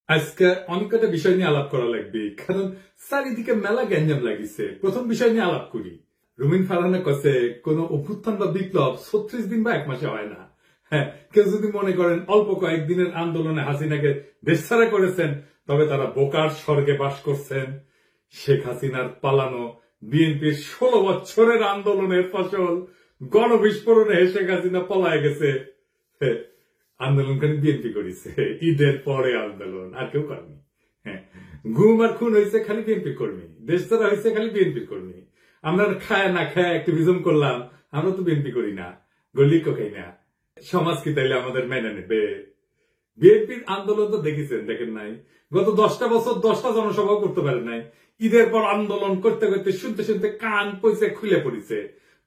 আজকে অনেক কটা বিষয় নিয়ে আলাপ করা লাগবে, কারণ চারিদিকে মেলা গ্যাঞ্জাম লাগিছে। প্রথম বিষয় নিয়ে আলাপ করি। রুমিন ফারহানা কাছে কোন অভ্যুত্থান বা বিপ্লব 36 দিন বা 1 মাসে হয় না। হ্যাঁ, কেউ যদি মনে করেন অল্প কয়েকদিনের আন্দোলনে হাসিনাকে দেশছাড়া করেছেন, তবে তারা বোকার স্বর্গে বাস করছেন। শেখ হাসিনার পালানো বিএনপির 16 বছরের আন্দোলনের ফসল গণবিস্ফোরণে শেখ হাসিনা পলায় গেছে। আন্দোলনকারী বিএনপি করেছে, ঈদের পরে আন্দোলন, আর কেউ করেনি। হ্যাঁ, গুম আর খুন হয়েছে খালি বিএনপি কর্মী, দেশ ছাড়া হয়েছে খালি বিএনপি কর্মী। আমরা খায় না খায় অ্যাক্টিভিজম করলাম, আমরা তো বিএনপি করি না, গল্লিকও খাই না। সমাজ কি তাইলে আমাদের মেনে নেবে? বিএনপির আন্দোলন তো দেখেছেন, দেখেন নাই? গত 10টা বছর 10টা জনসভাও করতে পারে নাই। ঈদের পর আন্দোলন করতে করতে শুনতে শুনতে কান পয়সা খুলে পড়েছে।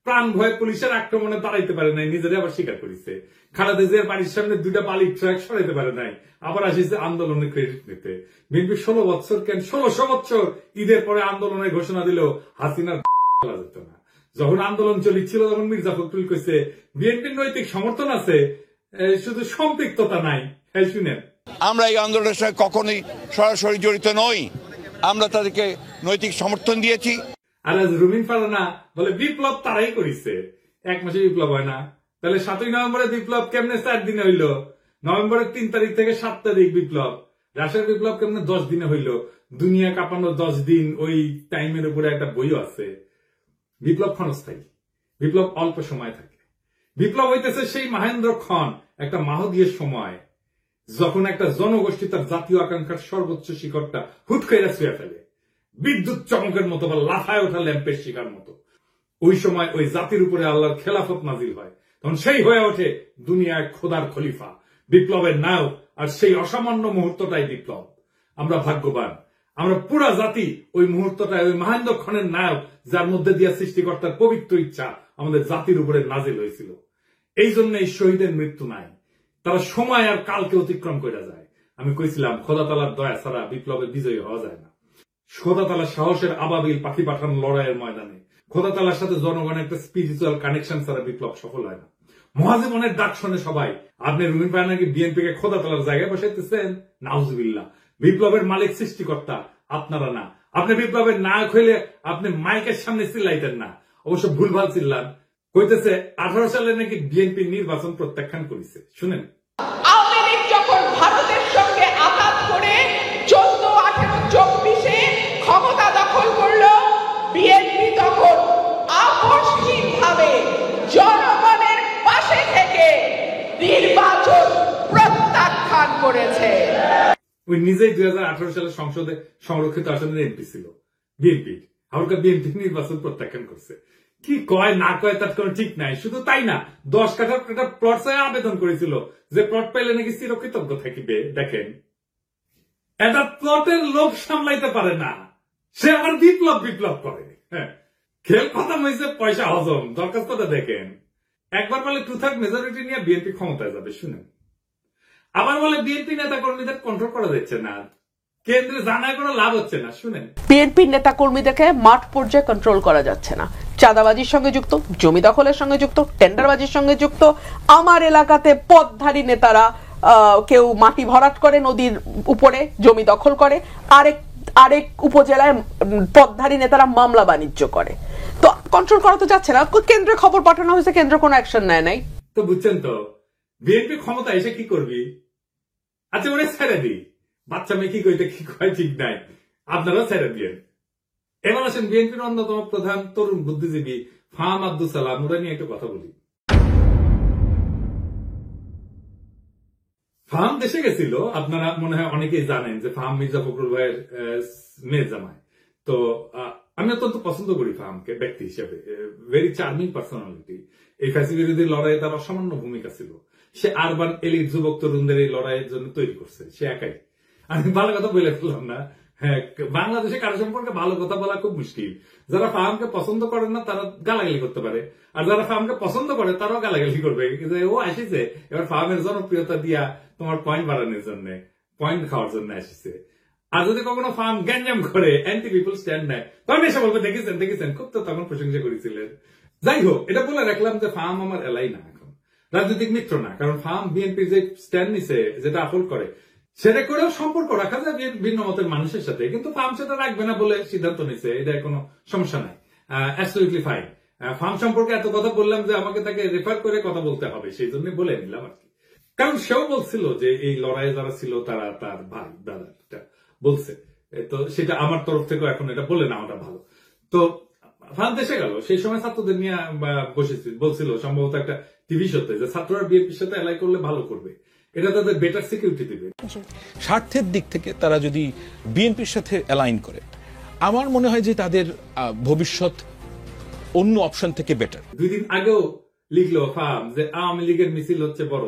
প্রাণ ভয়ে পুলিশের আক্রমণে দাঁড়াইতে পারে নাই, নিজেরা আবার স্বীকার করেছে। খালেদা জিয়ার বাড়ির সামনে 2টা বালির ট্রাক সরাইতে পারে নাই, আবার আসিছে আন্দোলনের ক্রেডিট নিতে। বিএনপি 16 বছর কেন 1600 বছর ঈদের পরে আন্দোলনের ঘোষণা দিল, হাসিনার খেলা যেত না। যখন আন্দোলন চলছিল তখন মির্জা ফখরুল কইছে বিএনপির নৈতিক সমর্থন আছে, শুধু সম্পৃক্ততা নাই। হ্যাঁ, শুনেন, আমরা এই আন্দোলনের সঙ্গে কখনোই সরাসরি জড়িত নই, আমরা তাদেরকে নৈতিক সমর্থন দিয়েছি। আর আজ রুমিন ফারহানা বলে বিপ্লব তারাই করেছে, 1 মাসে বিপ্লব হয় না। তাহলে 7ই নভেম্বরের বিপ্লব কেমনে 4 দিনে হইল? নভেম্বরের 3 তারিখ থেকে 7 তারিখ বিপ্লব। রাশিয়ার বিপ্লব কেমনে 10 দিনে হইল? দুনিয়া কাঁপানো 10 দিন, ওই টাইমের উপরে একটা বইও আছে। বিপ্লব ক্ষণস্থায়ী, বিপ্লব অল্প সময় থাকে। বিপ্লব হইতেছে সেই মহেন্দ্রক্ষণ, একটা মাহদীয় সময়, যখন একটা জনগোষ্ঠী তার জাতীয় আকাঙ্ক্ষার সর্বোচ্চ শিখরটা হুট করে ছুঁয়ে ফেলে, বিদ্যুৎ চমকের মতো বা লাফায় ওঠা ল্যাম্পের শিকার মতো। ওই সময় ওই জাতির উপরে আল্লাহর খেলাফত নাজিল হয়, তখন সেই হয়ে ওঠে দুনিয়ায় খোদার খলিফা, বিপ্লবের নায়ক। আর সেই অসামান্য মুহূর্তটাই বিপ্লব। আমরা ভাগ্যবান, আমরা পুরা জাতি ওই মুহূর্তটায়, ওই মহেন্দ্রক্ষণের নায়ক, যার মধ্যে দিয়ে সৃষ্টিকর্তার পবিত্র ইচ্ছা আমাদের জাতির উপরে নাজিল হয়েছিল। এই জন্য এই শহীদের মৃত্যু নাই, তারা সময় আর কালকে অতিক্রম করে যায়। আমি কইছিলাম খোদা তাআলার দয়া ছাড়া বিপ্লবে বিজয়ী হওয়া যায় না। খোদা তাআলা সাহসের আবাবিল পাখি পাঠান লড়াইয়ের ময়দানে। খোদা তাআলার সাথে জনগণের একটা স্পিরিচুয়াল কানেকশন ছাড়া বিপ্লব সফল হয় না। মহাজীবনের ডাক শোনে সবাই। আপনি রুমিন ফারহানাকে বিএনপি কে খোদা তাআলার জায়গায় বসাইতেছেন? নাউজুবিল্লাহ। বিপ্লবের মালিক সৃষ্টিকর্তা, আপনারা না। আপনি বিপ্লবের নায়ক হইলে আপনি মাইকের সামনে চিল্লাইতেন না। অবশ্য ভুলভাল চিল্লান। কইতেছে 18 সালে নাকি বিএনপি নির্বাচন প্রত্যাখ্যান করেছে। শুনেন, আওয়ামী লীগ যখন ভারতের সঙ্গে আঘাত করে 14, 18, 24-এ ক্ষমতা দখল করলো, বিএনপি তখন আকস্মিকভাবে জনগণের পাশে থেকে নির্বাচন প্রত্যাখ্যান করেছে। ওই নিজেই 2018 সালে সংসদে সংরক্ষিত আসনের এমপি ছিল বিএনপির, হালকা বিএনপি নির্বাচন প্রত্যাখ্যান করছে। কি কয় না কয় তার কোনো ঠিক নাই। শুধু তাই না, 10 কাঠার একটা প্লট চাই আবেদন করেছিল, যে প্লট পাইলে নাকি চিরকৃতজ্ঞ থাকিবে। দেখেন, এটা প্লটের লোক সামলাইতে পারে না, সে আবার বিপ্লব করে। হ্যাঁ, খেল খতম হয়েছে, পয়সা হজম। দরখাস্তটা দেখেন, একবার বলে 2/3 মেজরিটি নিয়ে বিএনপি ক্ষমতায় যাবে। শুনেন, আবার বলে বিএনপি নেতা কর্মীদের কন্ট্রোল করা যাচ্ছে না, কেন্দ্রে জানায় কোনো লাভ হচ্ছে না। শুনেন, বিএনপি নেতা কর্মীদেরকে মাঠ পর্যায়ে কন্ট্রোল করা যাচ্ছে না, চাঁদাবাজির সঙ্গে যুক্ত, জমি দখলের সঙ্গে যুক্ত, টেন্ডারবাজির সঙ্গে যুক্ত। আমার এলাকাতে পদধারী নেতারা কেউ মাটি ভরাট করে নদীর উপরে, জমি দখল করে, আরেক উপজেলায় পদধারী নেতারা মামলা বাণিজ্য করে। তো কন্ট্রোল করা তো যাচ্ছে না। কেন্দ্রে খবর পাঠানো হয়েছে, কেন্দ্র কোনো অ্যাকশন নেয় নাই। তো বুঝছেন তো, বিএনপি ক্ষমতা এসে কি করবি? আচ্ছা, ওরা ছেড়ে দিই, বাচ্চা মেয়ে কি কইতে কি কয় ঠিক নাই, আপনারা ছেড়ে দিয়েন। এবার আসেন বিএনপির অন্যতম প্রধান তরুণ বুদ্ধিজীবী ফাহাম আব্দুল সালাম, ওরা নিয়ে একটু কথা বলি। ফাহাম দেশে গেছিল, আপনারা মনে হয় অনেকেই জানেন যে ফাহাম মির্জা ফখরুল ভাইয়ের মেয়ে জামাই। তো আমি অত্যন্ত পছন্দ করি ফাহামকে ব্যক্তি হিসেবে, ভেরি চার্মিং পার্সোনালিটি। এই ফ্যাসি বিরোধী লড়াইয়ে তার অসামান্য ভূমিকা ছিল। সে আরবান এলিট যুবক তরুণদের এই লড়াইয়ের জন্য তৈরি করছে, সে একাই। আমি ভালো কথা বলে ফেললাম না। হ্যাঁ, বাংলাদেশে কারো সম্পর্কে ভালো কথা বলা খুব মুশকিল। যারা ফাহামকে পছন্দ করেন না তারা গালাগালি করতে পারে, আর যারা ফাহামকে পছন্দ করে তারাও গালাগালি করবে, যে ও আসিছে এবার ফাহামের জনপ্রিয়তা দিয়া তোমার পয়েন্ট বাড়ানোর জন্য, পয়েন্ট খাওয়ার জন্য আসিছে। আর যদি কখনো ফাহাম গ্যাঞ্জাম করে, অ্যান্টি পিপল স্ট্যান্ড নেয়, তখন এসে বলবে দেখেছেন, খুব তো তখন প্রশংসা করেছিলেন। যাই হোক, এটা বলে রাখলাম যে ফাহাম আমার এলাই না, এখন রাজনৈতিক মিত্র না। কারণ ফাহাম বিএনপি যে স্ট্যান্ড নিছে, যেটা আপল করে, সেটা করেও সম্পর্ক রাখা যায় ভিন্ন মতের মানুষের সাথে, কিন্তু ফার্ম সেটা রাখবে না বলে সিদ্ধান্ত নিচ্ছে, এটা কোনো সমস্যা নাই, অ্যাবসলিউটলি ফাইন। ফার্ম সম্পর্কে এত কথা বললাম যে আমাকে তাকে রেফার করে কথা বলতে হবে, সেই জন্য বলে নিলাম আর কি। কারণ সেও বলছিল যে এই লড়াইয়ে যারা ছিল তারা তার ভাই দাদা বলছে, তো সেটা আমার তরফ থেকে এখন এটা বলে না ওটা ভালো। তো ফার্ম দেশে গেল, সেই সময় ছাত্রদের নিয়ে বসেছিল, বলছিল সম্ভবত একটা টিভি শোতে যে ছাত্ররা বিএনপির সাথে অ্যালাই করলে ভালো করবে, এটা তাদের বেটার সিকিউরিটি দিবে। স্বার্থের দিক থেকে তারা যদি বিএনপির সাথে অ্যালাইন করে, আমার মনে হয় যে তাদের ভবিষ্যৎ অন্য অপশন থেকে বেটার। 2 দিন আগেও লিখলো ফার্ম যে আওয়ামী লীগের মিছিল হচ্ছে বড়,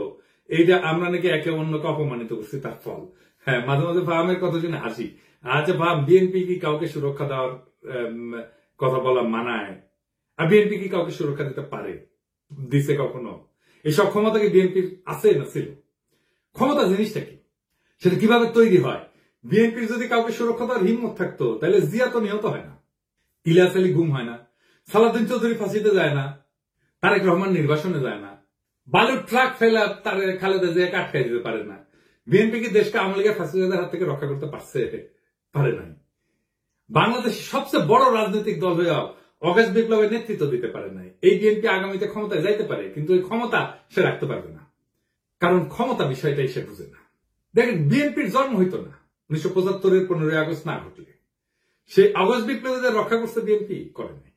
এইটা আমরা নাকি একে অন্যকে অপমানিত করছি, তার ফল। হ্যাঁ, মাঝে মাঝে ফার্মের কথা শুনে হাসি। আচ্ছা ফার্ম, বিএনপি কি কাউকে সুরক্ষা দেওয়ার কথা বলা মানায়? আর বিএনপি কি কাউকে সুরক্ষা দিতে পারে? দিছে কখনো? এইসব ক্ষমতা কি বিএনপির আছে না ছিল? ক্ষমতা জিনিসটা কি, সেটা কিভাবে তৈরি হয়? বিএনপির যদি কাউকে সুরক্ষা দেওয়ার হিম্মত থাকতো তাহলে জিয়া তো নিহত হয় না, ইলিয়াস আলী গুম হয় না, সালাউদ্দিন চৌধুরী ফাঁসিতে যায় না, তারেক রহমান নির্বাসনে যায় না, বালুর ট্রাক ফেলা তার খালেদা জিয়াকে আটকাই দিতে পারে না। বিএনপি কি দেশকে আওয়ামী লীগের ফাঁসিবাদের হাত থেকে রক্ষা করতে পারছে? পারে নাই। বাংলাদেশের সবচেয়ে বড় রাজনৈতিক দল হয়েও অগাস্ট বিপ্লবের নেতৃত্ব দিতে পারে নাই। এই বিএনপি আগামীতে ক্ষমতায় যাইতে পারে, কিন্তু ওই ক্ষমতা সে রাখতে পারবে না, কারণ ক্ষমতা বিষয়টাই সে বুঝে না। দেখেন, বিএনপির জন্ম হইতো না 1975-এর 15ই আগস্ট না ঘটলে। সে আগস্ট বিপ্লবীদের রক্ষা করছে বিএনপি করে নাই।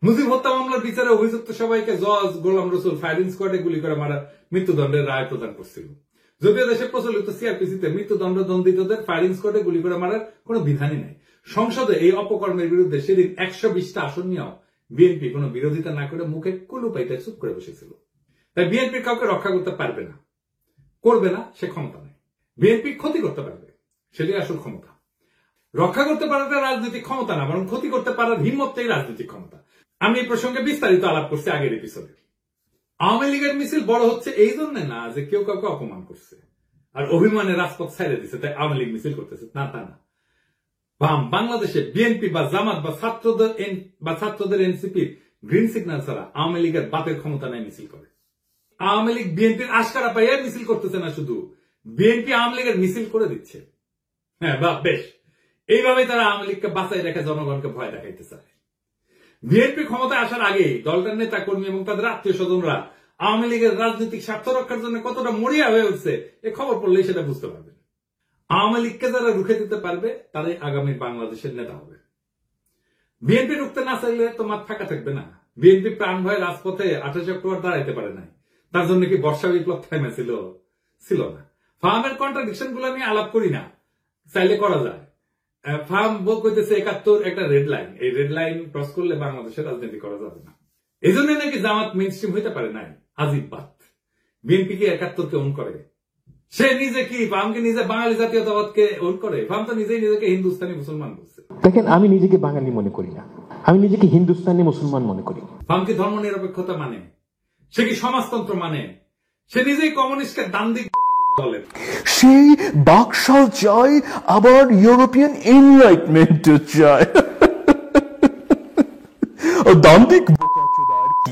মুজিব হত্যা মামলার বিচারে অভিযুক্ত সবাইকে জজ গোলাম রসুল ফায়ারিং স্কোয়াডে গুলি করে মারার মৃত্যুদণ্ডের রায় প্রদান করছিল। যদিও দেশে প্রচলিত সিআরপিসিতে মৃত্যুদণ্ড দণ্ডিতদের ফায়ারিং স্কোয়াডে গুলি করে মারার কোন বিধানই নাই। সংসদে এই অপকর্মের বিরুদ্ধে সেদিন 120টা আসন নিয়েও বিএনপি কোন বিরোধিতা না করে মুখে কুলু পাইতে চুপ করে বসেছিল। তাই বিএনপি কাউকে রক্ষা করতে পারবে না, করবে না, সে ক্ষমতা নেই। বিএনপি ক্ষতি করতে পারবে, সেটাই আসল ক্ষমতা। রক্ষা করতে পারাটা রাজনৈতিক ক্ষমতা না, বরং ক্ষতি করতে পারার হিম্মতটাই রাজনৈতিক ক্ষমতা। আমি এই প্রসঙ্গে বিস্তারিত আলাপ করছি আগের এপিসোডে। আওয়ামী লীগের মিছিল বড় হচ্ছে এই জন্য না যে কেউ কাউকে অপমান করছে আর অভিমানে রাজপথ ছেড়ে দিচ্ছে তাই আওয়ামী লীগ মিছিল করতেছে, না তা না। বাংলাদেশে বিএনপি বা জামাত বা ছাত্রদের এনসিপি গ্রিন সিগন্যাল ছাড়া আওয়ামী লীগের বাপের ক্ষমতা নাই মিছিল করে। আওয়ামী লীগ বিএনপির আশকারা পাইয়া মিছিল করতেছে না, শুধু বিএনপি আওয়ামী লীগের মিছিল করে দিচ্ছে। হ্যাঁ বাহ, বেশ। এইভাবে তারা আওয়ামী লীগকে বাঁচাই রেখে জনগণকে ভয় দেখাইতে চায়। বিএনপি ক্ষমতায় আসার আগেই দলটার নেতা কর্মী এবং তাদের আত্মীয় স্বজনরা আওয়ামী লীগের রাজনৈতিক স্বার্থ রক্ষার জন্য কতটা মরিয়া হয়ে উঠছে এ খবর পড়লেই সেটা বুঝতে পারবেন। আওয়ামী লীগকে যারা রুখে দিতে পারবে তারাই আগামী বাংলাদেশের নেতা হবে। বিএনপি রুখতে না চাইলে তো মাঠ ফাঁকা থাকবে না। বিএনপি প্রাণ ভয়ে রাজপথে 28 অক্টোবর দাঁড়াইতে পারে নাই, তার জন্য কি বর্ষা বিপ্লব থেমেছিল? ছিল না। ফার্মের কন্ট্রাডিকশন গুলো আমি আলাপ করি না, চাইলে করা যায়। ফার্ম কইতেছে 71 একটা রেড লাইন, এই রেড লাইন ক্রস করলে বাংলাদেশের রাজনীতি করা যাবে না। এই জন্য নাকি জামাত মেইনস্ট্রিম হইতে পারে নাই। আজিব বাত। বিএনপি কি 71-কে ওন করে? সে নিজে কি ফার্মকে নিজে বাঙালি জাতীয়তাবাদকে ওন করে? ফার্ম তো নিজেই নিজেকে হিন্দুস্তানি মুসলমান বলছে। দেখেন, আমি নিজেকে বাঙালি মনে করি না, আমি নিজেকে হিন্দুস্তানি মুসলমান মনে করি। ফার্ম কি ধর্ম নিরপেক্ষতা মানে? সে কি সমাজতন্ত্র মানে? সে নিজেই কমিউনিস্টকে দান্দিক বলে। সেই বাকশাল চায়, আবার ইউরোপিয়ান এনলাইটমেন্ট চায়। দান্দিক বোকাচোদা আর কি।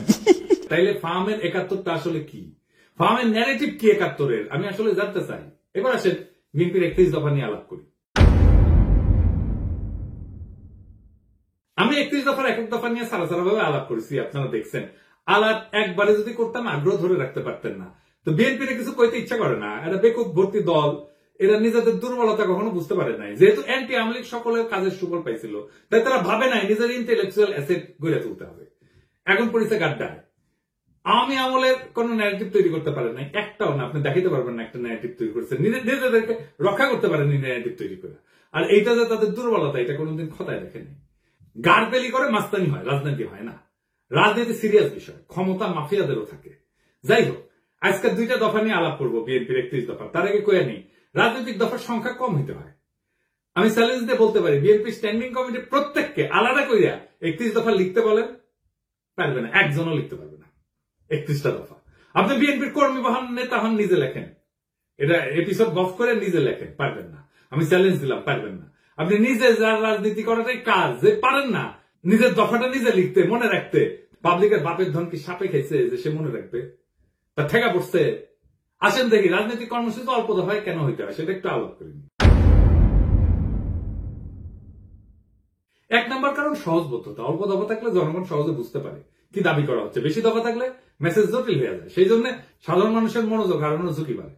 তাইলে ফার্মের 71টা আসলে কি? ফার্মের ন্যারেটিভ কি 71-এর? আমি আসলে জানতে চাই। এবার আসেন বিএনপির 31 দফা নিয়ে আলাপ করি। আমি 31 দফার এক এক দফা নিয়ে সারা ভাবে আলাপ করেছি, আপনারা দেখছেন। আলাপ একবারে যদি করতাম আগ্রহ ধরে রাখতে পারতেন না। তো বিএনপির কিছু কইতে ইচ্ছা করে না, এটা বেকুব ভর্তি দল, এরা নিজেদের দুর্বলতা কখনো বুঝতে পারে নাই। যেহেতু অ্যান্টি আওয়ামী লীগ সকলের কাজের সুফল পাইছিল, তাই তারা ভাবে নাই নিজের ইন্টেলেকচুয়াল অ্যাসেট গড়ে তুলতে হবে। এখন পরিচয় গাড্ডায় আওয়ামী আমলের কোন ন্যারেটিভ তৈরি করতে পারে নাই, একটাও না। আপনি দেখাতে পারবেন না একটা ন্যারেটিভ তৈরি করছে, নিজেদেরকে রক্ষা করতে পারেনি ন্যারেটিভ তৈরি করে। আর এইটা যে তাদের দুর্বলতা, এটা কোনোদিন খতায় দেখেনি। গারবেলি করে মাস্তানি হয়, রাজনীতি হয় না। রাজনীতি সিরিয়াস বিষয়, ক্ষমতা মাফিয়াদেরও থাকে। যাই হোক, আজকে 2টা দফা নিয়ে আলাপ করবো বিএনপির 31 দফা। তার আগে কয়ে নেই, রাজনৈতিক দফার সংখ্যা কম হইতে হয়। আমি চ্যালেঞ্জ দিয়ে বলতে পারি, বিএনপি স্ট্যান্ডিং কমিটি প্রত্যেককে আলাদা করিয়া 31 দফা লিখতে বলেন, পারবে না, একজনও লিখতে পারবে না 31টা দফা। আপনি বিএনপির কর্মী হন, নেতা হন, নিজে লেখেন, এটা এপিসোড বফ করে নিজে লেখেন, পারবেন না। আমি চ্যালেঞ্জ দিলাম, পারবেন না। আপনি নিজে যার রাজনীতি করাটাই কাজ, যে পারেন না নিজের দফাটা নিজে লিখতে, মনে রাখতে। পাবলিকের বাপের ধন কি সাপে খাইছে যে সে মনে রাখবে? তা ঠেকা পড়ছে। আসেন দেখি রাজনৈতিক কর্মসূচি অল্প দফায় কেন হইতে হয় সেটা একটু আলোক করি। এক নম্বর কারণ সহজবোধ্যতা। অল্প দফা থাকলে জনগণ সহজে বুঝতে পারে কি দাবি করা হচ্ছে। বেশি দফা থাকলে মেসেজ জটিল হয়ে যায়, সেই জন্য সাধারণ মানুষের মনোযোগ হারানোর ঝুঁকি বাড়ে।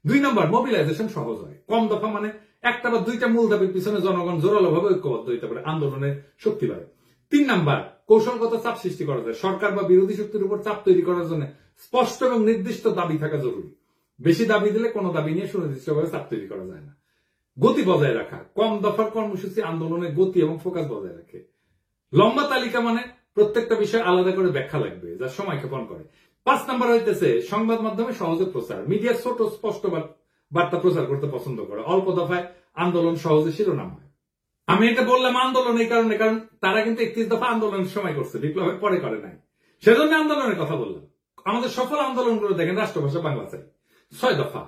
2 নম্বর, মোবিলাইজেশন সহজ হয়। কম দফা মানে একটা বা দুইটা মূল দাবির পিছনে জনগণ জোরালো ভাবে ঐক্যবদ্ধ হইতে পারে, আন্দোলনের শক্তি বাড়ে। 3 নম্বর, কৌশলগত চাপ সৃষ্টি করা যায়। সরকার বা বিরোধী শক্তির উপর চাপ তৈরি করার জন্য স্পষ্ট এবং নির্দিষ্ট দাবি থাকা জরুরি। বেশি দাবি দিলে কোনো দাবি নিয়ে সুনির্দিষ্টভাবে চাপ তৈরি করা যায় না। গতি বজায় রাখা। কম দফার কর্মসূচি আন্দোলনের গতি এবং ফোকাস বজায় রাখে। লম্বা তালিকা মানে প্রত্যেকটা বিষয় আলাদা করে ব্যাখ্যা লাগবে, যা সময় ক্ষেপণ করে। 5 নম্বর হইতেছে সংবাদ মাধ্যমে সহজে প্রচার। মিডিয়া ছোট স্পষ্ট বার্তা প্রচার করতে পছন্দ করে। অল্প দফায় আন্দোলন সহজে শিরোনাম হয়। আমি এটা বললাম আন্দোলন এই কারণে, কারণ তারা কিন্তু 31 দফা আন্দোলনের সময় করছে, বিপ্লবের পরে করে নাই। সেজন্য আন্দোলনের কথা বললাম। আমাদের সফল আন্দোলনগুলো দেখেন, রাষ্ট্রভাষা বাংলা চাই, 6 দফা।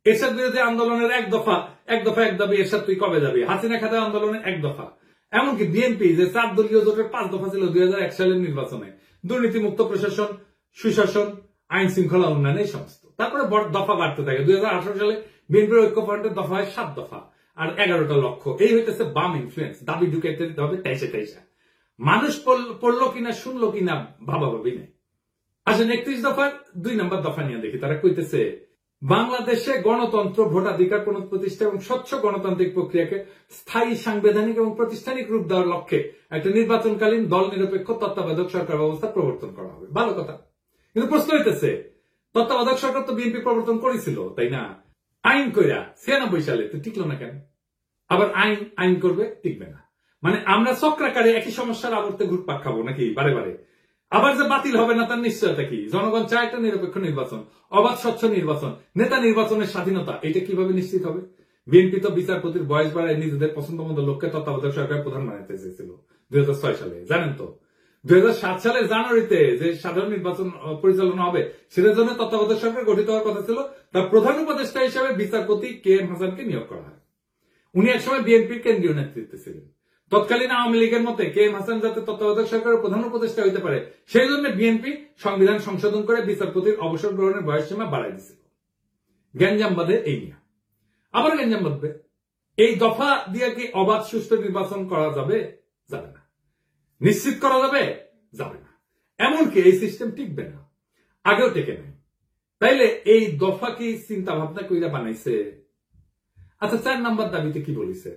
এরশাদ বিরোধী আন্দোলনের 1 দফা, 1 দফা 1 দাবি, এরশাদ তুই কবে যাবি। হাসিনা খাতা আন্দোলনের 1 দফা। এমনকি বিএনপি যে 4 দলীয় জোটের 5 দফা ছিল 2001 সালের নির্বাচনে, দুর্নীতিমুক্ত প্রশাসন, সুশাসন, আইন শৃঙ্খলা উন্নয়ন, এই সমস্ত। তারপরে দফা বাড়তে থাকে। 2018 সালে বিএনপির ঐক্যফ্রন্টের দফা হয় 7 দফা আর 11টা লক্ষ্য। এই হইতেছে বাম ইনফ্লুয়েন্স। দাবি ঢুকাইতে দিতে হবে 23 মানুষ পড়লো কিনা শুনলো কিনা ভাবাভাবি নেই। আসেন 31 দফার 2 নম্বর দফা নিয়ে দেখি। তারা কইতেছে বাংলাদেশে গণতন্ত্র, ভোটাধিকার পুনঃপ্রতিষ্ঠা এবং স্বচ্ছ গণতান্ত্রিক প্রক্রিয়াকে স্থায়ী, সাংবিধানিক এবং প্রাতিষ্ঠানিক রূপ দেওয়ার লক্ষ্যে একটা নির্বাচনকালীন দল নিরপেক্ষ তত্ত্বাবধায়ক সরকার ব্যবস্থা প্রবর্তন করা হবে। ভালো কথা, কিন্তু প্রশ্ন হইতেছে তত্ত্বাবধায়ক সরকার তো বিএনপি প্রবর্তন করেছিল, তাই না? আইন কইরা 96 সালে তো টিকলো না কেন? আবার আইন করবে, টিকবে না। মানে আমরা চক্রাকারে একই সমস্যার আবর্তে ঘুরপাক খাবো নাকি বারে বারে? আবার যে বাতিল হবে না তার নিশ্চয়তা কি? জনগণ চায় একটা নিরপেক্ষ নির্বাচন, অবাধ স্বচ্ছ নির্বাচন, নেতা নির্বাচনের স্বাধীনতা। এটা কিভাবে নিশ্চিত হবে? বিএনপি তো বিচারপতির বয়স বাড়ায় নিজেদের পছন্দ মতো লোককে তত্ত্বাবধায়ক সরকার প্রধান বানাতে চেয়েছিল 2006 সালে, জানেন তো? 2007 সালের জানুয়ারিতে যে সাধারণ নির্বাচন পরিচালনা হবে সেটার জন্য তত্ত্বাবধায়ক সরকার গঠিত হওয়ার কথা ছিল। তার প্রধান উপদেষ্টা হিসেবে বিচারপতি KM হাসানকে নিয়োগ করা হয়। উনি একসময় বিএনপির কেন্দ্রীয় নেতৃত্বে ছিলেন। তৎকালীন আওয়ামী লীগের মতে KM হাসান যাতে তত্ত্বাবধায়ক সরকারের প্রধান উপদেষ্টা হইতে পারে সেই জন্য বিএনপি সংবিধান সংশোধন করে বিচারপতির অবসর গ্রহণের বয়সসীমা বাড়াই দিছিল। গ্যাঞ্জাম বাঁধে এই নিয়ে, আবার গ্যাঞ্জাম বাঁধবে। এই দফা দিয়ে কি অবাধ সুষ্ঠু নির্বাচন করা যাবে? যাবে না। নিশ্চিত করা যাবে? যাবে না। এমনকি এই সিস্টেম টিকবে না, আগেও টেকে নাই। তাইলে এই দফা কি চিন্তা ভাবনা কইরা বানাইছে? আচ্ছা, 4 নম্বর দাবিতে কি বলিছে?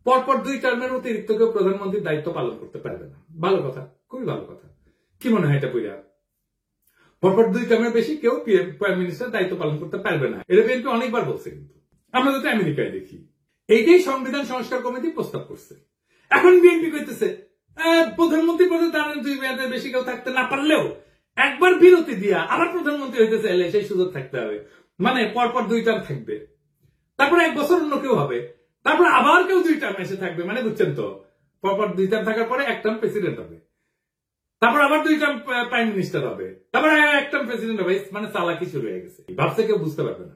পরপর 2 টার্মের অতিরিক্ত কেউ প্রধানমন্ত্রীর দায়িত্ব পালন করতে পারবে না। ভালো কথা, খুবই ভালো কথা। কি মনে হয় এটা পইরা? পরপর 2 টার্মের বেশি কেউ প্রাইম মিনিস্টার দায়িত্ব পালন করতে পারবে না। এটা বিএনপি অনেকবার বলছে, কিন্তু আমরা যাতে আমেরিকায় দেখি এইটাই সংবিধান সংস্কার কমিটি প্রস্তাব করছে। এখন বিএনপি কইতেছে প্রধানমন্ত্রী পদে দাঁড়ান 2 মেয়াদের বেশি কেউ থাকতে না পারলেও একবার বিরতি দিয়া আবার প্রধানমন্ত্রী হইতে চাইলে সেই সুযোগ থাকতে হবে। মানে পরপর 2 টার্ম থাকবে, তারপরে 1 বছর অন্য কেউ হবে, তারপরে আবার কেউ 2 টার্ম এসে থাকবে। মানে বুঝছেন তো, পরপর 2 টার্ম থাকার পরে 1 টার্ম প্রেসিডেন্ট হবে, তারপর আবার 2 টার্ম প্রাইম মিনিস্টার হবে, তারপরে 1 টার্ম প্রেসিডেন্ট হবে। মানে চালাকি শুরু হয়ে গেছে, ভাবছে কেউ বুঝতে পারবে না।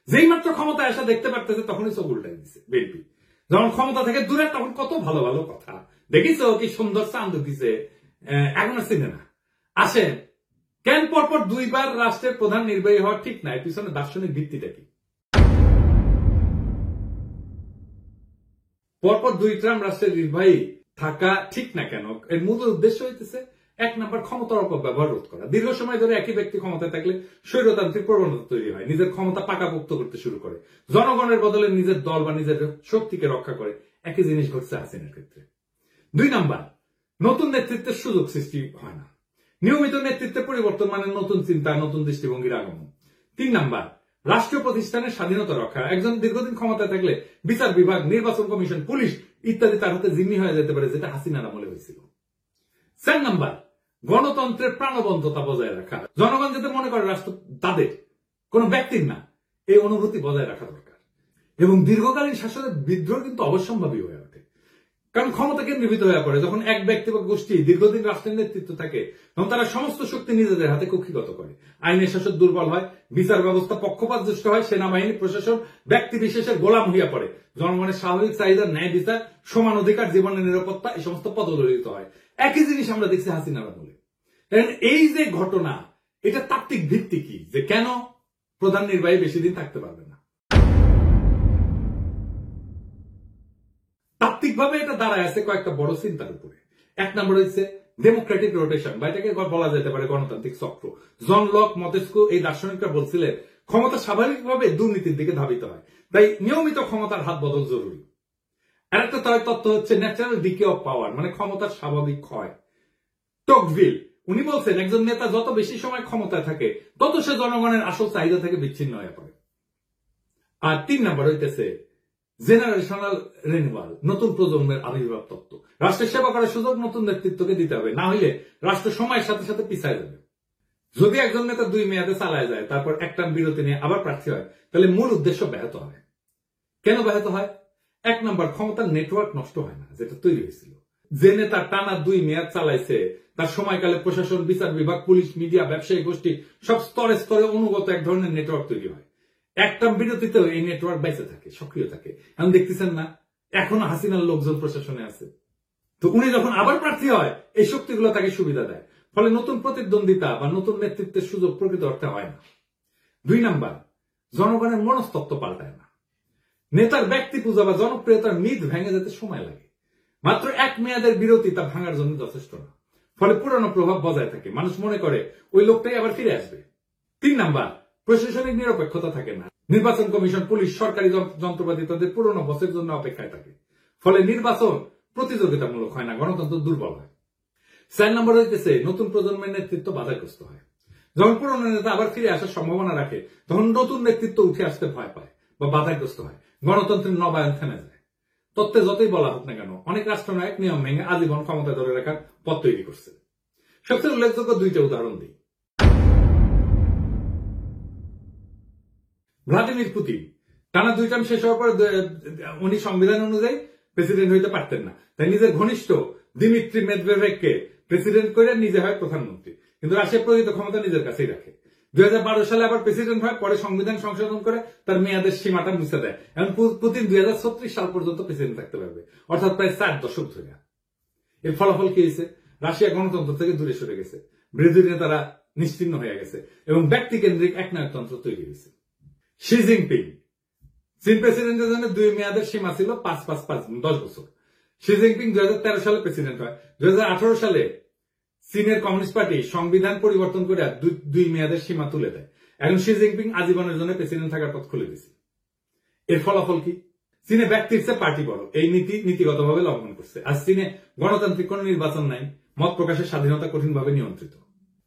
যেই মাত্র ক্ষমতা আসা দেখতে পারতেছে তখনই চোখ উল্টাই দিচ্ছে বিএনপি। যখন ক্ষমতা থেকে দূরে তখন কত ভালো ভালো কথা দেখিস, কি সুন্দর চান্দ দিছে, এখনো চিনে না। আসেন, কেন পরপর 2 বার রাষ্ট্রের প্রধান নির্বাহী হওয়া ঠিক নাই? পিছনে দার্শনিক ভিত্তিটা কি? পরপর 2 টার্ম রাষ্ট্রের নির্বাহী থাকা ঠিক না কেন? এর মূল উদ্দেশ্য হইতেছে 1 নম্বর, ক্ষমতার অপব্যবহার রোধ করা। দীর্ঘ সময় ধরে একই ব্যক্তি ক্ষমতায় থাকলে স্বৈরতান্ত্রিক প্রবণতা তৈরি হয়, নিজের ক্ষমতা পাকাপোক্ত করতে শুরু করে, জনগণের বদলে নিজের দল বা নিজের শক্তিকে রক্ষা করে। একই জিনিস ঘটছে হাসিনার ক্ষেত্রে। 2 নম্বর, নতুন নেতৃত্বের সুযোগ সৃষ্টি হয় না। নিয়মিত নেতৃত্বের পরিবর্তন মানে নতুন চিন্তা, নতুন দৃষ্টিভঙ্গির আগমন। 3 নম্বর, রাষ্ট্রীয় প্রতিষ্ঠানের স্বাধীনতা রক্ষা। একজন দীর্ঘদিন ক্ষমতায় থাকলে বিচার বিভাগ, নির্বাচন কমিশন, পুলিশ ইত্যাদি তার হাতে জিম্মি হয়ে যেতে পারে, যেটা হাসিনার আমলে হয়েছিল। 4 নম্বর, গণতন্ত্রের প্রাণবন্ততা বজায় রাখা। জনগণ যাতে মনে করে রাষ্ট্র তাদের, কোন ব্যক্তির না, এই অনুভূতি বজায় রাখা দরকার। এবং দীর্ঘকালীন শাসনের বিদ্রোহ কিন্তু অবশ্যম্ভাবী হয়ে ওঠে, কারণ ক্ষমতা কেন্দ্রীভূত হয়ে পড়ে। যখন এক ব্যক্তি বা গোষ্ঠী দীর্ঘদিন রাষ্ট্রের নেতৃত্ব থাকে তখন তারা সমস্ত শক্তি নিজেদের হাতে কক্ষিগত করে। আইনের শাসন দুর্বল হয়, বিচার ব্যবস্থা পক্ষপাতদুষ্ট হয়, সেনাবাহিনী, প্রশাসন ব্যক্তি বিশেষের গোলাম হইয়া পড়ে, জনগণের স্বাভাবিক চাহিদা, ন্যায় বিচার, সমান অধিকার, জীবনের নিরাপত্তা এই সমস্ত পদদলিত হয়। একই জিনিস আমরা দেখছি হাসিনার আমলে। এই যে ঘটনা, এটা তাত্ত্বিক ভিত্তি কি, যে কেন প্রধান নির্বাহী বেশি দিন থাকতে পারবে না। তাত্ত্বিকভাবে এটা দাঁড়ায় আছে কয়েকটা বড় চিন্তার উপরে। এক নম্বর হচ্ছে ডেমোক্রেটিক রোটেশন, বা এটাকে বলা যেতে পারে গণতান্ত্রিক চক্র। জন লক, মন্তেস্কু এই দার্শনিকরা বলছিলেন ক্ষমতা স্বাভাবিকভাবে দুর্নীতির দিকে ধাবিত হয়, তাই নিয়মিত ক্ষমতার হাত বদল জরুরি। আরেকটা তত্ত্ব হচ্ছে ন্যাচারাল ডিকে অফ পাওয়ার, মানে ক্ষমতার স্বাভাবিক ক্ষয়। টকভিল উনি বলছেন একজন নেতা যত বেশি সময় ক্ষমতায় থাকে তত সে জনগণের আসল চাহিদা থেকে বিচ্ছিন্ন হয়ে পড়ে। আর 3 নম্বর হইতেছে জেনারেশনাল রিনিউয়াল, নতুন প্রজন্মের আবির্ভাব তত্ত্ব। রাষ্ট্রের সেবা করার সুযোগ নতুন নেতৃত্বকে দিতে হবে, না হইলে রাষ্ট্র সময়ের সাথে সাথে পিছায় যাবে। যদি একজন নেতা 2 মেয়াদে চালায় যায়, তারপর একটা বিরতি নিয়ে আবার প্রার্থী হয়, তাহলে মূল উদ্দেশ্য ব্যাহত হয়। কেন ব্যাহত হয়? 1 নম্বর, ক্ষমতার নেটওয়ার্ক নষ্ট হয় না, যেটা তৈরি হয়েছিল। যে নেতা টানা 2 মেয়াদ চালাইছে তার সময়কালে প্রশাসন, বিচার বিভাগ, পুলিশ, মিডিয়া, ব্যবসায়ী গোষ্ঠী সব স্তরে স্তরে অনুগত এক ধরনের নেটওয়ার্ক তৈরি হয়। একটা বিরতিতেও এই নেটওয়ার্ক বাইসে থাকে, সক্রিয় থাকে। এখন দেখতেছেন না, এখনো হাসিনার লোকজন প্রশাসনে আছে। তো উনি যখন আবার প্রার্থী হয়, এই শক্তিগুলো তাকে সুবিধা দেয়, ফলে নতুন প্রতিদ্বন্দ্বিতা বা নতুন নেতৃত্বের সুযোগ প্রকৃত অর্থে হয় না। 2 নম্বর, জনগণের মনস্তত্ত্ব পাল্টায় না। নেতার ব্যক্তি পূজা বা জনপ্রিয়তার মিথ ভেঙে যেতে সময় লাগে। মাত্র 1 মেয়াদের বিরতি তা ভাঙার জন্য যথেষ্ট না, ফলে পুরনো প্রভাব বজায় থাকে। মানুষ মনে করে ওই লোকটাই আবার ফিরে আসবে। 3 নম্বর, প্রশাসনিক নিরপেক্ষতা থাকে না। নির্বাচন কমিশন, পুলিশ, সরকারি যন্ত্রপাতি তাদের পুরনো বসের জন্য অপেক্ষায় থাকে, ফলে নির্বাচন প্রতিযোগিতামূলক হয় না, গণতন্ত্র দুর্বল হয়। 4 নম্বর হইতেছে নতুন প্রজন্মের নেতৃত্ব বাধাগ্রস্ত হয়। যখন পুরনো নেতা আবার ফিরে আসার সম্ভাবনা রাখে, তখন নতুন নেতৃত্ব উঠে আসতে ভয় পায় বা বাধাগ্রস্ত হয়, গণতন্ত্রের নবায়ন থেমে যায়। তত্ত্বে যতই বলা হোক না কেন, অনেক রাষ্ট্রনায়ক নিয়ম ভেঙে আজীবন ক্ষমতা ধরে রাখার পথ তৈরি করছে। সবচেয়ে উল্লেখযোগ্য 2টা উদাহরণ দিই। ভ্লাদিমির পুতিন টানা 2 টার্ম শেষ হওয়ার পর উনি সংবিধান অনুযায়ী প্রেসিডেন্ট হইতে পারতেন না, তাই নিজের ঘনিষ্ঠ দিমিত্রি মেদভেদেভকে প্রেসিডেন্ট করে নিজে হয় প্রধানমন্ত্রী, কিন্তু রাশিয়া প্রকৃত ক্ষমতা নিজের কাছেই রাখে। 2012 সালে আবার প্রেসিডেন্ট হয়, পরে সংবিধান সংশোধন করে তার মেয়াদের সীমাটা মুছে দেয়। এখন পুতিন 2036 সাল পর্যন্ত প্রেসিডেন্ট থাকতে পারবে, অর্থাৎ প্রায় 4 দশক ধরে। এর ফলাফল কি হয়েছে? রাশিয়া গণতন্ত্র থেকে দূরে সরে গেছে, বিরোধী নেতারা নিশ্চিহ্ন হয়ে গেছে এবং ব্যক্তিকেন্দ্রিক একনায়কতন্ত্র তৈরি হয়েছে। শি জিনপিং, চীন প্রেসিডেন্টের জন্য 2 মেয়াদের সীমা ছিল 5-5-5 10 বছর। শি জিনপিং 2013 সালে প্রেসিডেন্ট হয়। 2018 সালে চীনের কমিউনিস্ট পার্টি সংবিধান পরিবর্তন করে 2 মেয়াদের সীমা তুলে দেয়। এখন শি জিনপিং আজীবনের জন্য প্রেসিডেন্ট থাকার পথ খুলে দিয়েছে। এর ফলাফল কি? চীনে ব্যক্তির চেয়ে পার্টি বড়, এই নীতিগতভাবে লঙ্ঘন করছে। আর চীনে গণতান্ত্রিক কোন নির্বাচন নাই, মত প্রকাশের স্বাধীনতা কঠিনভাবে নিয়ন্ত্রিত।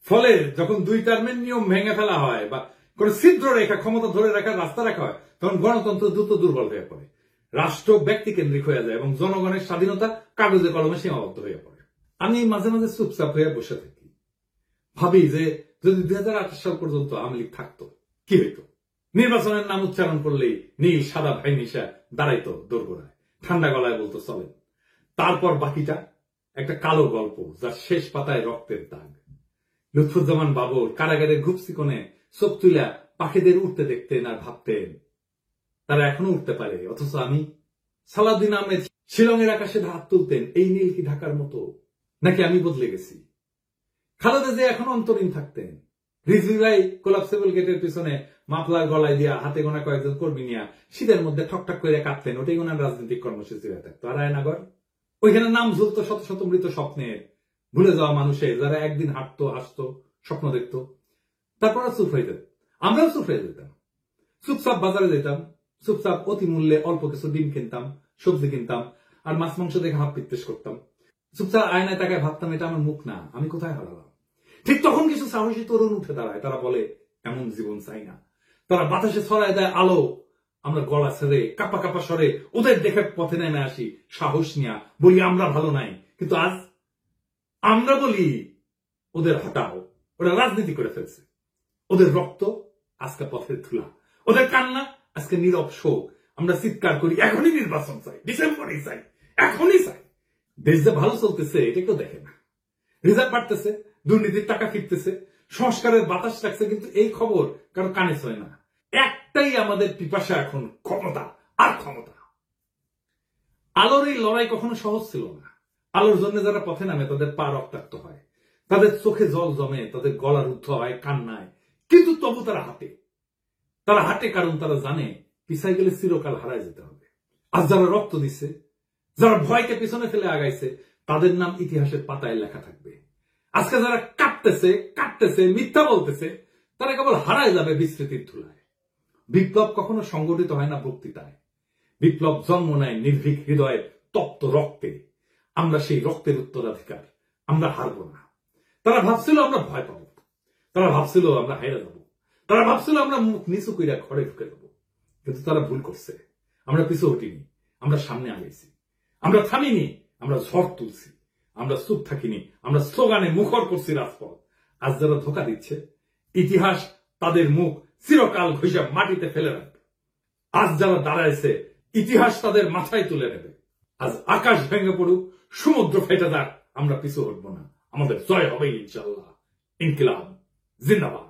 ফলে যখন 2 টার্মের নিয়ম ভেঙে ফেলা হয় বা কোন ছিদ্র রেখা ক্ষমতা ধরে রাখার রাস্তা রাখা হয়, তখন গণতন্ত্র দ্রুত দুর্বল হয়ে পড়ে, রাষ্ট্র ব্যক্তি কেন্দ্রিক হয়ে যায় এবং জনগণের স্বাধীনতা কাগজে কলমে সীমাবদ্ধ হয়ে পড়ে। আমি মাঝে মাঝে চুপচাপ হয়ে বসে থাকি, ভাবি যে যদি 2028 সাল পর্যন্ত আওয়ামী লীগ থাকতো কি হইতো। নির্বাচনের নাম উচ্চারণ করলেই নীল সাদা ভাই নিশা দাঁড়াইতো দোরগোড়ায়, ঠান্ডা গলায় বলতো চলেন। তারপর বাকিটা একটা কালো গল্প, যার শেষ পাতায় রক্তের দাগ। লুৎফুজ্জামান বাবর কারাগারের ঘুপসি কোণে চোখ তুলা পাখিদের উঠতে দেখতেন আর ভাবতেন তারা এখনো উঠতে পারে, অথচ আমি। সালাউদ্দিন আহমেদ শিলংয়ের আকাশে হাত তুলতেন, এই নীল কি ঢাকার মতো, নাকি আমি বদলে গেছি। খালেদা জিয়া এখনো অন্তরীণ থাকতেন। রিজভী ভাই কোলাপসেবল গেটের পিছনে মাফলার গলায় দিয়া হাতে গোনা কয়েকজন কর্মী নিয়ে শীতের মধ্যে ঠকঠক করে কাঁদতেন, ওটাই ওনার রাজনৈতিক কর্মসূচি হয়ে থাকতো। আর আয়নাগর, ওইখানে নাম ঝুলতো শত শত মৃত স্বপ্নের, ভুলে যাওয়া মানুষের, যারা একদিন হাঁটতো, হাসতো, স্বপ্ন দেখতো, তারপর চুপ হয়ে যেত। আমরাও চুপ হয়ে যেতাম, চুপচাপ বাজারে যেতাম, চুপচাপ অতি মূল্যে অল্প কিছু ডিম কিনতাম, সবজি কিনতাম, আর মাছ মাংস দেখে হাত পিত্তেশ করতাম। চুপচাপ আয়নায় তাকায় ভাবতাম এটা আমার মুখ না, আমি কোথায় হারালাম। ঠিক তখন কিছু সাহসী তরুণ উঠে দাঁড়ায়, তারা বলে এমন জীবন চাই না। তারা বাতাসে ছড়ায় দেয় আলো, আমরা গলা ছেড়ে কাপা কাপা স্বরে ওদের দেখে পথে নেমে আসি, সাহস নিয়া বলি আমরা ভালো নাই। কিন্তু আজ আমরা বলি ওদের হটাও, ওরা রাজনীতি করে ফেলছে। ওদের রক্ত আজকে পথের ধুলা, ওদের কান্না আজকে নীরব শোক। আমরা চিৎকার করি এখনই নির্বাচন চাই, ডিসেম্বরে চাই, এখনই চাই। দেশ যে ভালো চলতেছে এটা কেউ দেখে না। রিজার্ভ বাড়তেছে, দুর্নীতির টাকা ফিরতেছে, সংস্কারের বাতাস লাগছে, কিন্তু এই খবর কারো কানে ছয় না। একটাই আমাদের পিপাসা এখন, ক্ষমতা আর ক্ষমতা। আলোর এই লড়াই কখনো সহজ ছিল না। আলোর জন্য যারা পথে নামে তাদের পা রক্তাক্ত হয়, তাদের চোখে জল জমে, তাদের গলা রুদ্ধ হয় কান্নায়, কিন্তু তবু তারা হাঁটে। তারা হাঁটে কারণ তারা জানে পিছাই গেলে চিরকাল হারায় যেতে হবে। আজ যারা রক্ত দিচ্ছে, যারা ভয়কে পিছনে ফেলে আগাইছে, তাদের নাম ইতিহাসের পাতায় লেখা থাকবে। আজকে যারা কাটতেছে মিথ্যা বলতেছে, তারা কেবল হারায় যাবে বিস্মৃতির ধুলায়। বিপ্লব কখনো সংগঠিত হয় না বক্তৃতায়, বিপ্লব জন্ম নেয় নির্ভীক হৃদয়ে, তপ্ত রক্তে। আমরা সেই রক্তের উত্তরাধিকার, আমরা হারবো না। তারা ভাবছিল আমরা ভয় পাবো, তারা ভাবছিল আমরা হাইরা যাবো, তারা ভাবছিল আমরা মুখ নিচু কইরা ঘরে ঢুকে যাবো, কিন্তু তারা ভুল করছে। আমরা পিছু হটিনি, আমরা সামনে আগাইছি, আমরা থামিনি, আমরা ঝড় তুলছি, আমরা চুপ থাকিনি, আমরা স্লোগানে মুখর করছি রাজপথ। আজ যারা ধোকা দিচ্ছে, ইতিহাস তাদের মুখ চিরকাল ঘষে মাটিতে ফেলে রাখবে। আজ যারা দাঁড়াইছে, ইতিহাস তাদের মাথায় তুলে নেবে। আজ আকাশ ভেঙে পড়ুক, সমুদ্র ফেটে যাক, আমরা পিছু হটবো না। আমাদের জয় হবে ইনশাআল্লাহ। ইনকিলাব জিন্দাবাদ।